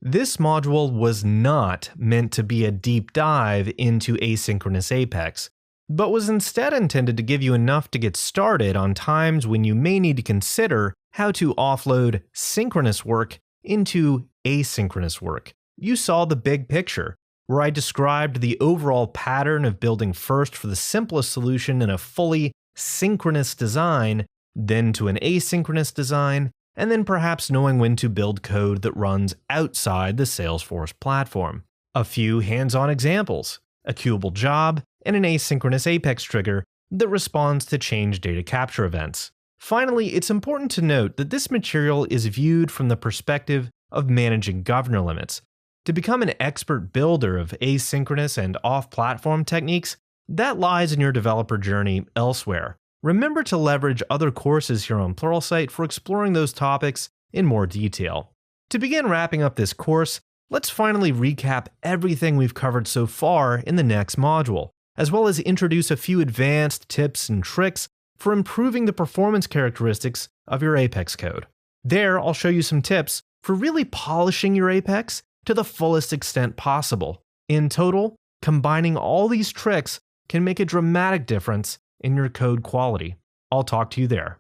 This module was not meant to be a deep dive into asynchronous Apex, but was instead intended to give you enough to get started on times when you may need to consider how to offload synchronous work into asynchronous work. You saw the big picture, where I described the overall pattern of building first for the simplest solution in a fully synchronous design, then to an asynchronous design, and then perhaps knowing when to build code that runs outside the Salesforce platform. A few hands-on examples, a queuable job, and an asynchronous Apex trigger that responds to change data capture events. Finally, it's important to note that this material is viewed from the perspective of managing governor limits. To become an expert builder of asynchronous and off-platform techniques, that lies in your developer journey elsewhere. Remember to leverage other courses here on Pluralsight for exploring those topics in more detail. To begin wrapping up this course, let's finally recap everything we've covered so far in the next module, as well as introduce a few advanced tips and tricks for improving the performance characteristics of your Apex code. There, I'll show you some tips for really polishing your Apex to the fullest extent possible. In total, combining all these tricks can make a dramatic difference in your code quality. I'll talk to you there.